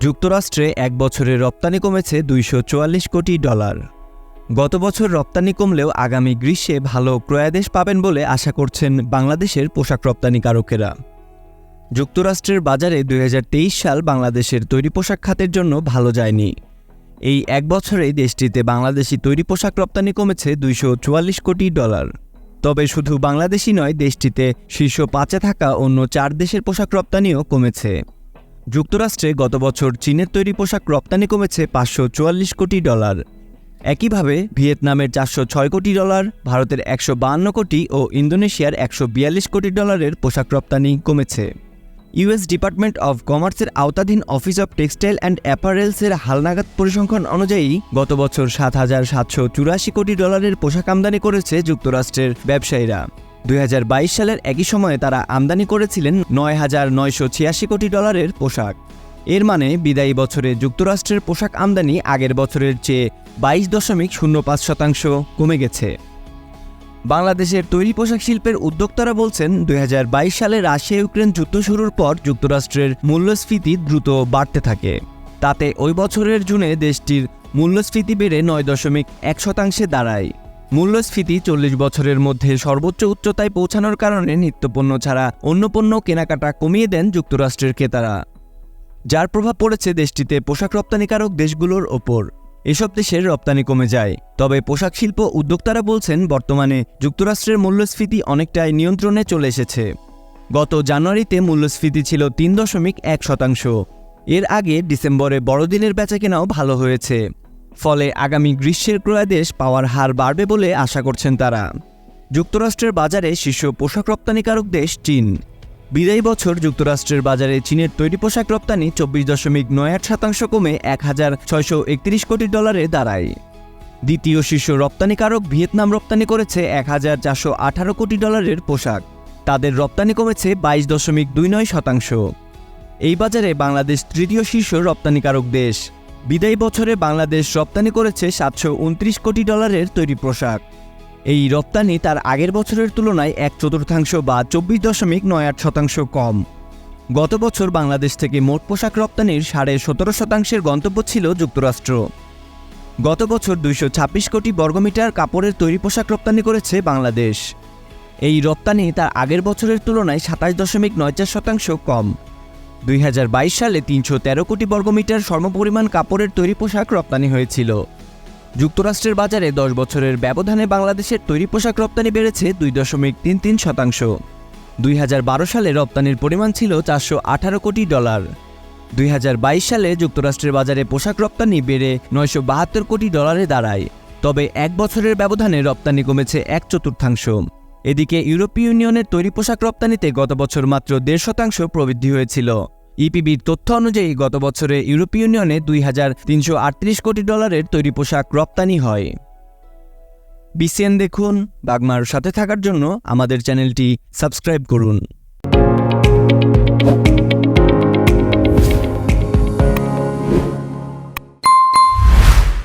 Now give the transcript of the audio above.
যুক্তরাষ্ট্রে এক বছরে রপ্তানি কমেছে $244 কোটি। গত বছর রপ্তানি কমলেও আগামী গ্রীষ্মে ভালো ক্রয়াদেশ পাবেন বলে আশা করছেন বাংলাদেশের পোশাক রপ্তানিকারকেরা। যুক্তরাষ্ট্রের বাজারে 2023 সাল বাংলাদেশের তৈরি পোশাক খাতের জন্য ভালো যায়নি। এই এক বছরেই দেশটিতে বাংলাদেশি তৈরি পোশাক রপ্তানি কমেছে $244 কোটি। তবে শুধু বাংলাদেশই নয়, দেশটিতে শীর্ষ 5-এ থাকা অন্য 4 দেশের পোশাক রপ্তানিও কমেছে। যুক্তরাষ্ট্রে গত বছর চীনের তৈরি পোশাক রপ্তানি কমেছে $544 কোটি। একইভাবে ভিয়েতনামের $406 কোটি, ভারতের $152 কোটি ও ইন্দোনেশিয়ার $142 কোটি পোশাক রপ্তানি কমেছে। ইউএস ডিপার্টমেন্ট অব কমার্সের আওতাধীন অফিস অব টেক্সটাইল অ্যান্ড অ্যাপারেলসের হালনাগাদ পরিসংখ্যান অনুযায়ী গত বছর $7,784 কোটি পোশাক আমদানি করেছে যুক্তরাষ্ট্রের ব্যবসায়ীরা। 2022 সালের একই সময়ে তারা আমদানি করেছিলেন $9,986 কোটি পোশাক। এর মানে বিদায়ী বছরে যুক্তরাষ্ট্রের পোশাক আমদানি আগের বছরের চেয়ে 22.05% কমে গেছে। বাংলাদেশের তৈরি পোশাক শিল্পের উদ্যোক্তারা বলছেন, 2022 সালে রাশিয়া ইউক্রেন যুদ্ধ শুরুর পর যুক্তরাষ্ট্রের মূল্যস্ফীতি দ্রুত বাড়তে থাকে। তাতে ওই বছরের জুনে দেশটির মূল্যস্ফীতি বেড়ে 9.1% দাঁড়ায়। মূল্যস্ফীতি 40 বছরের মধ্যে সর্বোচ্চ উচ্চতায় পৌঁছানোর কারণে নিত্যপণ্য ছাড়া অন্য পণ্য কেনাকাটা কমিয়ে দেন যুক্তরাষ্ট্রের ক্রেতারা, যার প্রভাব পড়েছে দেশটিতে পোশাক রপ্তানিকারক দেশগুলোর ওপর। এসব দেশের রপ্তানি কমে যায়। তবে পোশাক শিল্প উদ্যোক্তারা বলছেন, বর্তমানে যুক্তরাষ্ট্রের মূল্যস্ফীতি অনেকটাই নিয়ন্ত্রণে চলে এসেছে। গত জানুয়ারিতে মূল্যস্ফীতি ছিল 3.1%। এর আগে ডিসেম্বরে বড়দিনের বেচাকেনাও ভালো হয়েছে। ফলে আগামী গ্রীষ্মের ক্রয়াদেশ পাওয়ার হার বাড়বে বলে আশা করছেন তারা। যুক্তরাষ্ট্রের বাজারে শীর্ষ পোশাক রপ্তানিকারক দেশ চীন। বিদায়ী বছর যুক্তরাষ্ট্রের বাজারে চীনের তৈরি পোশাক রপ্তানি 24.98% কমে $1,631 কোটি দাঁড়ায়। দ্বিতীয় শীর্ষ রপ্তানিকারক ভিয়েতনাম রপ্তানি করেছে $1,418 কোটি পোশাক। তাদের রপ্তানি কমেছে 22.29%। এই বাজারে বাংলাদেশ তৃতীয় শীর্ষ রপ্তানিকারক দেশ। বিদায়ী বছরে বাংলাদেশ রপ্তানি করেছে $729 কোটি তৈরি পোশাক। এই রপ্তানি তার আগের বছরের তুলনায় 1/4 বা 24.98% কম। গত বছর বাংলাদেশ থেকে মোট পোশাক রপ্তানির 17.5% গন্তব্য ছিল যুক্তরাষ্ট্র। গত বছর 226 কোটি বর্গমিটার কাপড়ের তৈরি পোশাক রপ্তানি করেছে বাংলাদেশ। এই রপ্তানি তার আগের বছরের তুলনায় 27.94% কম। 2022 সালে 313 কোটি বর্গমিটার সমপরিমাণ কাপড়ের তৈরি পোশাক রপ্তানি হয়েছিল। যুক্তরাষ্ট্রের বাজারে 10 বছরের ব্যবধানে বাংলাদেশের তৈরি পোশাক রপ্তানি বেড়েছে 2.33%। 2012 সালে রপ্তানির পরিমাণ ছিল $418 কোটি। 2022 সালে যুক্তরাষ্ট্রের বাজারে পোশাক রপ্তানি বেড়ে $972 কোটি দাঁড়ায়। তবে এক বছরের ব্যবধানে রপ্তানি কমেছে 1/4। এদিকে ইউরোপীয় ইউনিয়নের তৈরি পোশাক রপ্তানিতে গত বছর মাত্র 1.5% প্রবৃদ্ধি হয়েছিল। ইপিবির তথ্য অনুযায়ী গত বছরে ইউরোপীয় ইউনিয়নে $2,338 কোটি তৈরি পোশাক রপ্তানি হয়। বিসিএন দেখুন। বাগমার সাথে থাকার জন্য আমাদের চ্যানেলটি সাবস্ক্রাইব করুন।